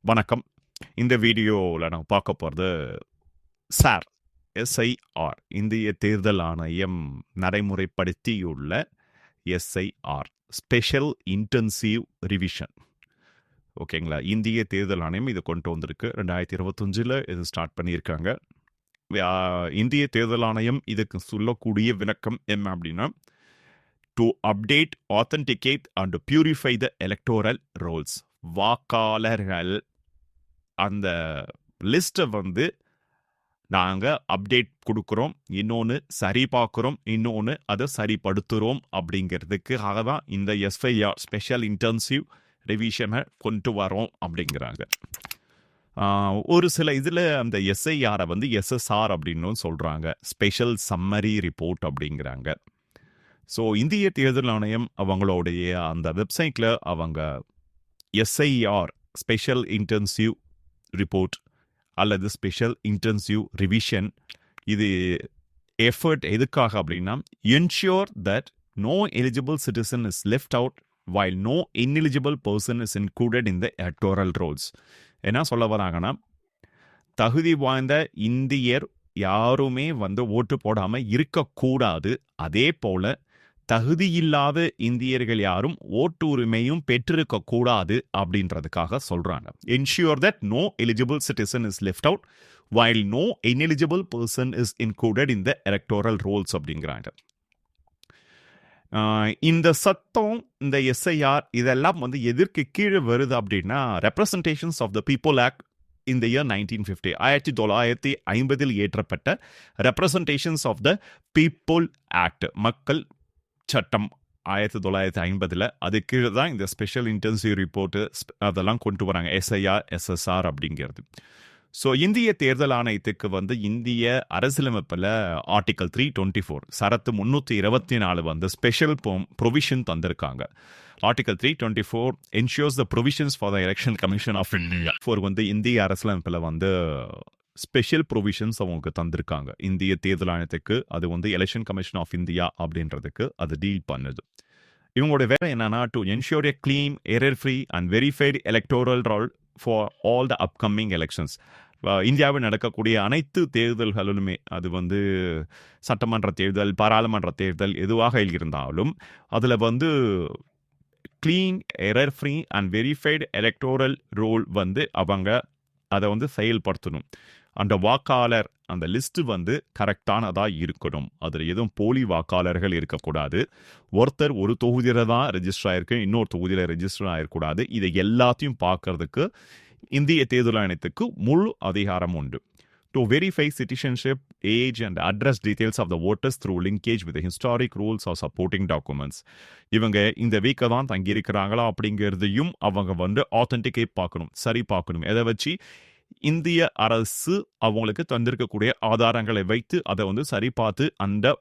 வணக்கம். இந்த வீடியோவில் நான் பார்க்க போகிறது சார் எஸ்ஐஆர் இந்திய தேர்தல் ஆணையம் நடைமுறைப்படுத்தியுள்ள எஸ்ஐஆர் ஸ்பெஷல் இன்டென்சிவ் ரிவிஷன். ஓகேங்களா? இந்திய தேர்தல் ஆணையம் இது கொண்டு வந்திருக்கு. 2025 இது ஸ்டார்ட் பண்ணியிருக்காங்க. இந்திய தேர்தல் ஆணையம் இதுக்கு சொல்லக்கூடிய விளக்கம் என்ன அப்படின்னா, to update, authenticate and purify the electoral rolls. வாக்காளர்கள் அந்த லிஸ்ட்டை வந்து நாங்கள் அப்டேட் கொடுக்குறோம், இன்னொன்று சரி பார்க்குறோம், இன்னொன்று அதை சரிப்படுத்துகிறோம் அப்படிங்கிறதுக்காக தான் இந்த எஸ்ஐஆர் ஸ்பெஷல் இன்டென்சிவ் ரிவிஷனை கொண்டு வரோம் அப்படிங்கிறாங்க. ஒரு சில இதில் அந்த எஸ்ஐஆரை வந்து எஸ்எஸ்ஆர் அப்படின்னு சொல்கிறாங்க, ஸ்பெஷல் சம்மரி ரிப்போர்ட் அப்படிங்கிறாங்க. ஸோ இந்திய தேர்தல் ஆணையம் அவங்களுடைய அந்த வெப்சைட்டில் அவங்க எஸ்ஐஆர் ஸ்பெஷல் இன்டென்சிவ் ரிப்போர்ட் அல்லது ஸ்பெஷல் இன்டென்சிவ் ரிவிஷன், இது எஃபர்ட் எதுக்காக அப்படின்னா, ensure that no eligible citizen is left out while no ineligible person is included in the electoral rolls. என்ன சொல்ல வராங்கன்னா, தகுதி வாய்ந்த இந்தியர் யாருமே வந்து ஓட்டு போடாமல் இருக்கக்கூடாது, அதே போல் தகுதியில்லாத இந்தியர்கள் யாரும் ஓட்டு உரிமையும் பெற்றிருக்க கூடாது அப்படின்றதுக்காக சொல்றாங்க. Ensure that no eligible citizen is left out while no ineligible person is included in the electoral rolls அப்படிங்கிறாங்க. இந்த சத்தம், இந்த எஸ்ஐஆர் இதெல்லாம் வந்து எதற்கு கீழே வருது அப்படின்னா, representations of the people act in the year 1950, 1950 ஏற்றப்பட்ட representations of the people act, மக்கள் சட்டம் 1950, அது கீழே தான் இந்த ஸ்பெஷல் இன்டென்சிவ் ரிப்போர்ட்டு அதெல்லாம் கொண்டு வராங்க, எஸ்ஐஆர் எஸ்எஸ்ஆர் அப்படிங்கிறது. ஸோ இந்திய தேர்தல் ஆணையத்துக்கு வந்து இந்திய அரசியலமைப்பில் ஆர்டிகல் 324 சரத்து 324 வந்து ஸ்பெஷல் ப்ரொவிஷன் தந்திருக்காங்க. Article 324 ensures the provisions for the election commission of India. வந்து இந்திய அரசியலமைப்பில் வந்து ஸ்பெஷல் ப்ரொவிஷன்ஸ் அவங்களுக்கு தந்திருக்காங்க இந்திய தேர்தல் ஆணையத்துக்கு. அது வந்து எலெக்ஷன் கமிஷன் ஆஃப் இந்தியா அப்படின்றதுக்கு அது டீல் பண்ணுது. இவங்களோட வேலை என்னன்னா, to ensure a clean, error free and verified electoral role for all the upcoming elections. இந்தியாவில் நடக்கக்கூடிய அனைத்து தேர்தல்களுமே, அது வந்து சட்டமன்ற தேர்தல், பாராளுமன்ற தேர்தல் எதுவாக இருந்தாலும், அதில் வந்து clean, error free and verified electoral role வந்து அவங்க அதை வந்து செயல்படுத்தணும். அந்த வாக்காளர் அந்த லிஸ்ட்டு வந்து கரெக்டானதாக இருக்கணும். அதில் எதுவும் போலி வாக்காளர்கள் இருக்கக்கூடாது. ஒருத்தர் ஒரு தொகுதியில் தான் ரெஜிஸ்டர் ஆகிருக்கு, இன்னொரு தொகுதியில் ரெஜிஸ்டர் ஆகிருக்கூடாது. இதை எல்லாத்தையும் பார்க்கறதுக்கு இந்திய தேர்தல் ஆணையத்துக்கு முழு அதிகாரம் உண்டு. To verify citizenship, age and address details of the voters through linkage with the historic rules or supporting documents. இவங்க இந்த வீக்கை தான் தங்கியிருக்கிறாங்களா அப்படிங்கிறதையும் அவங்க வந்து ஆத்தென்டிகேட் பார்க்கணும், சரி பார்க்கணும். எதை வச்சு? இந்திய அரசு அவங்களுக்கு தந்திருக்கக்கூடிய ஆதாரங்களை வைத்து அதை வந்து சரி பார்த்து அந்த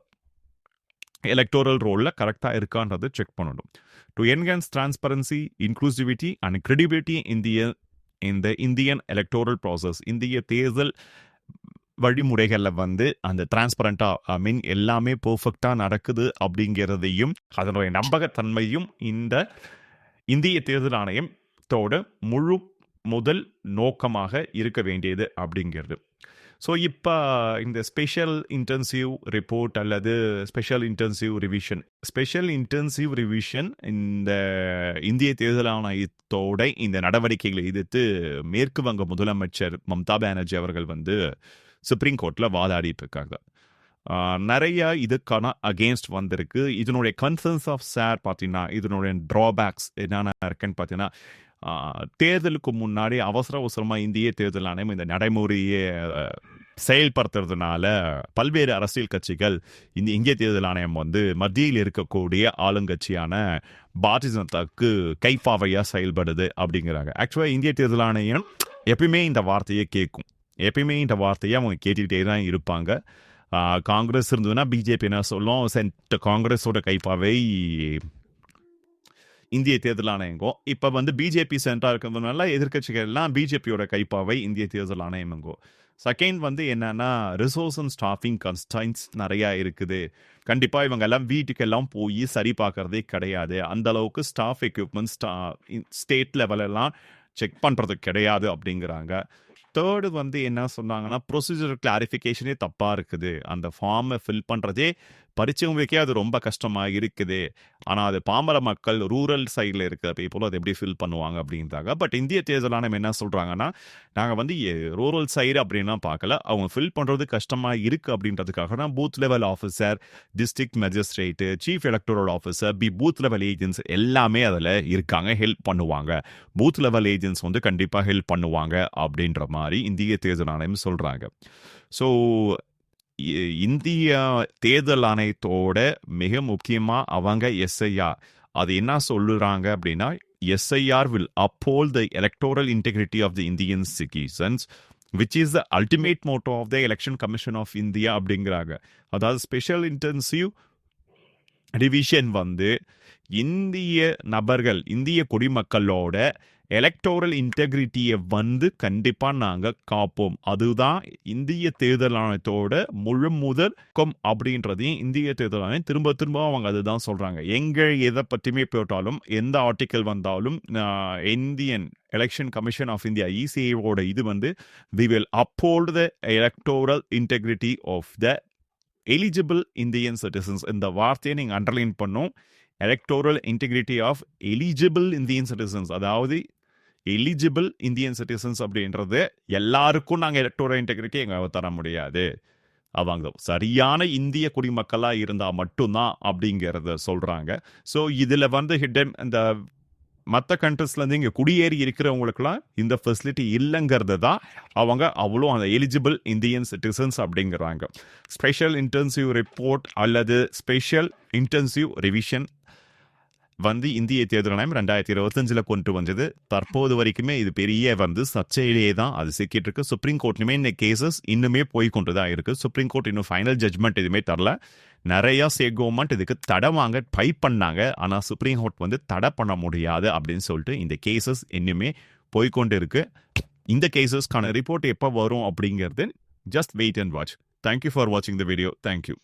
எலக்டோரல் ரோலில் கரெக்டாக இருக்கான்றதை செக் பண்ணணும். To enhance transparency, inclusivity and credibility இந்த இந்தியன் எலக்டோரல் ப்ராசஸ், இந்திய தேர்தல் வழிமுறைகளில் வந்து அந்த டிரான்ஸ்பரண்டாக எல்லாமே பர்ஃபெக்டாக நடக்குது அப்படிங்கிறதையும் அதனுடைய நம்பகத்தன்மையும் இந்த இந்திய தேர்தல் ஆணையத்தோட முதல் நோக்கமாக இருக்க வேண்டியது அப்படிங்கிறது. ஸோ இப்போ இந்த ஸ்பெஷல் இன்டென்சிவ் ரிப்போர்ட் அல்லது ஸ்பெஷல் இன்டென்சிவ் ரிவிஷன் இந்த இந்திய தேர்தல் ஆணையத்தோட இந்த நடவடிக்கைகளை எதிர்த்து மேற்கு வங்க முதலமைச்சர் மம்தா பானர்ஜி அவர்கள் வந்து சுப்ரீம் கோர்ட்டில் வாதாடிட்டு இருக்காங்க. நிறைய இதுக்கான அகேன்ஸ்ட் வந்திருக்கு. இதனுடைய கன்சர்ன்ஸ் ஆஃப் சார் பார்த்தீங்கன்னா, இதனுடைய ட்ராபேக்ஸ் என்னென்ன இருக்குன்னு பார்த்தீங்கன்னா, தேர்தலுக்கு முன்னாடி அவசரமாக இந்திய தேர்தல் ஆணையம் இந்த நடைமுறையை செயல்படுத்துறதுனால பல்வேறு அரசியல் கட்சிகள் இந்த இந்திய தேர்தல் ஆணையம் வந்து மத்தியில் இருக்கக்கூடிய ஆளுங்கட்சியான பாரதிய ஜனதாவுக்கு கைப்பாவையாக செயல்படுது அப்படிங்கிறாங்க. ஆக்சுவலாக இந்திய தேர்தல் ஆணையம் எப்பயுமே இந்த வார்த்தையை கேட்கும், எப்பயுமே இந்த வார்த்தையை அவங்க கேட்டுக்கிட்டே தான் இருப்பாங்க. காங்கிரஸ் இருந்ததுன்னா பிஜேபி என்ன சொல்லும், காங்கிரஸோட கைப்பாவை இந்திய தேர்தல் ஆணையங்கோ. இப்போ வந்து பிஜேபி சென்டராக இருக்கிறதுனால எதிர்கட்சிகள் எல்லாம் பிஜேபியோட கைப்பாவை இந்திய தேர்தல் ஆணையமங்கோ. செகண்ட் வந்து என்னன்னா, ரிசோர்ஸ் அண்ட் ஸ்டாஃபிங் கன்ஸ்டன்ட்ஸ் நிறையா இருக்குது. கண்டிப்பாக இவங்க எல்லாம் வீட்டுக்கெல்லாம் போய் சரி பார்க்கறதே கிடையாது. அந்த அளவுக்கு ஸ்டாஃப் எக்யூப்மெண்ட்ஸ் ஸ்டேட் லெவலெல்லாம் செக் பண்ணுறது கிடையாது அப்படிங்கிறாங்க. தேர்டு வந்து என்ன சொன்னாங்கன்னா, ப்ரொசீஜர் கிளாரிஃபிகேஷனே தப்பாக இருக்குது, அந்த ஃபார்மை ஃபில் பண்ணுறதே படித்தவங்களுக்கே அது ரொம்ப கஷ்டமாக இருக்குது, ஆனால் அது பாமர மக்கள் ரூரல் சைடில் இருக்கிற பீப்புளும் அதை எப்படி ஃபில் பண்ணுவாங்க அப்படின்றாங்க. பட் இந்திய தேர்தல் ஆணையம் என்ன சொல்கிறாங்கன்னா, நாங்கள் வந்து ரூரல் சைடு அப்படின்னா பார்க்கல, அவங்க ஃபில் பண்ணுறது கஷ்டமாக இருக்குது அப்படின்றதுக்காக தான் booth level officer, district magistrate, chief electoral officer, booth level agents எல்லாமே அதில் இருக்காங்க, ஹெல்ப் பண்ணுவாங்க. பூத் லெவல் ஏஜென்ட்ஸ் வந்து கண்டிப்பாக ஹெல்ப் பண்ணுவாங்க அப்படின்ற மாதிரி இந்திய தேர்தல் ஆணையம் சொல்கிறாங்க. ஸோ இந்திய தேர்தல் ஆணையத்தோட மிக முக்கியமாக அவங்க எஸ்ஐஆர் அது என்ன சொல்லுறாங்க அப்படின்னா, SIR will uphold the electoral integrity of the Indian citizens, which is the ultimate motto of the Election Commission of India அப்படிங்கிறாங்க. அதாவது ஸ்பெஷல் இன்டென்சிவ் ரிவிஷன் வந்து இந்திய நபர்கள், இந்திய குடிமக்களோட எலக்டோரல் இன்டெகிரிட்டியை வந்து கண்டிப்பாக நாங்கள் காப்போம். அதுதான் இந்திய தேர்தல் ஆணையத்தோட முழு முதற்கும் அப்படின்றதையும் இந்திய தேர்தல் ஆணையம் திரும்ப திரும்ப அவங்க அதுதான் சொல்கிறாங்க. எங்கே எதை பற்றியுமே போட்டாலும், எந்த ஆர்டிக்கல் வந்தாலும், Indian election commission of India இசிஐயோட இது வந்து we will uphold the electoral integrity of the eligible Indian citizens. இந்த வார்த்தையை நீங்கள் அண்டர்லைன் பண்ணோம். Electoral integrity of eligible Indian citizens, அதாவது எலிஜிபிள் இந்தியன் சிட்டிசன்ஸ் அப்படின்றது எல்லாருக்கும் நாங்கள் எலக்டோரல் இன்டெகிரிட்டி எங்கள் தர முடியாது, அவங்க சரியான இந்திய குடிமக்களாக இருந்தால் மட்டும்தான் அப்படிங்கிறத சொல்கிறாங்க. ஸோ இதில் வந்து ஹிடன் இந்த மற்ற கண்ட்ரிஸ்லேருந்து இங்கே குடியேறி இருக்கிறவங்களுக்குலாம் இந்த ஃபெசிலிட்டி இல்லைங்கிறது தான் அவங்க அவ்வளோ அந்த எலிஜிபிள் இந்தியன் சிட்டிசன்ஸ் அப்படிங்கிறாங்க. ஸ்பெஷல் இன்டென்சிவ் ரிப்போர்ட் அல்லது ஸ்பெஷல் இன்டென்சிவ் ரிவிஷன் வந்து இந்திய தேர்தல் ஆணையம் 2025 கொண்டு வந்தது. தற்போது வரைக்குமே இது பெரிய வந்து சர்ச்சையிலேயே தான் அது சிக்கிட்டு இருக்கு. சுப்ரீம் கோர்ட்லையுமே இந்த கேசஸ் இன்னுமே போய்கொண்டு தான் இருக்குது. சுப்ரீம் கோர்ட் இன்னும் ஃபைனல் ஜட்மெண்ட் எதுவுமே தரல. நிறையா ஸ்டேட் கவர்மெண்ட் இதுக்கு தடை வாங்க ட்ரை பண்ணாங்க, ஆனால் சுப்ரீம் கோர்ட் வந்து தடை பண்ண முடியாது அப்படின்னு சொல்லிட்டு இந்த கேசஸ் இன்னுமே போய்கொண்டு இருக்கு. இந்த கேசஸ்க்கான ரிப்போர்ட் எப்போ வரும் அப்படிங்கிறது just wait and watch. Thank you for வாட்சிங் த வீடியோ. தேங்க்யூ.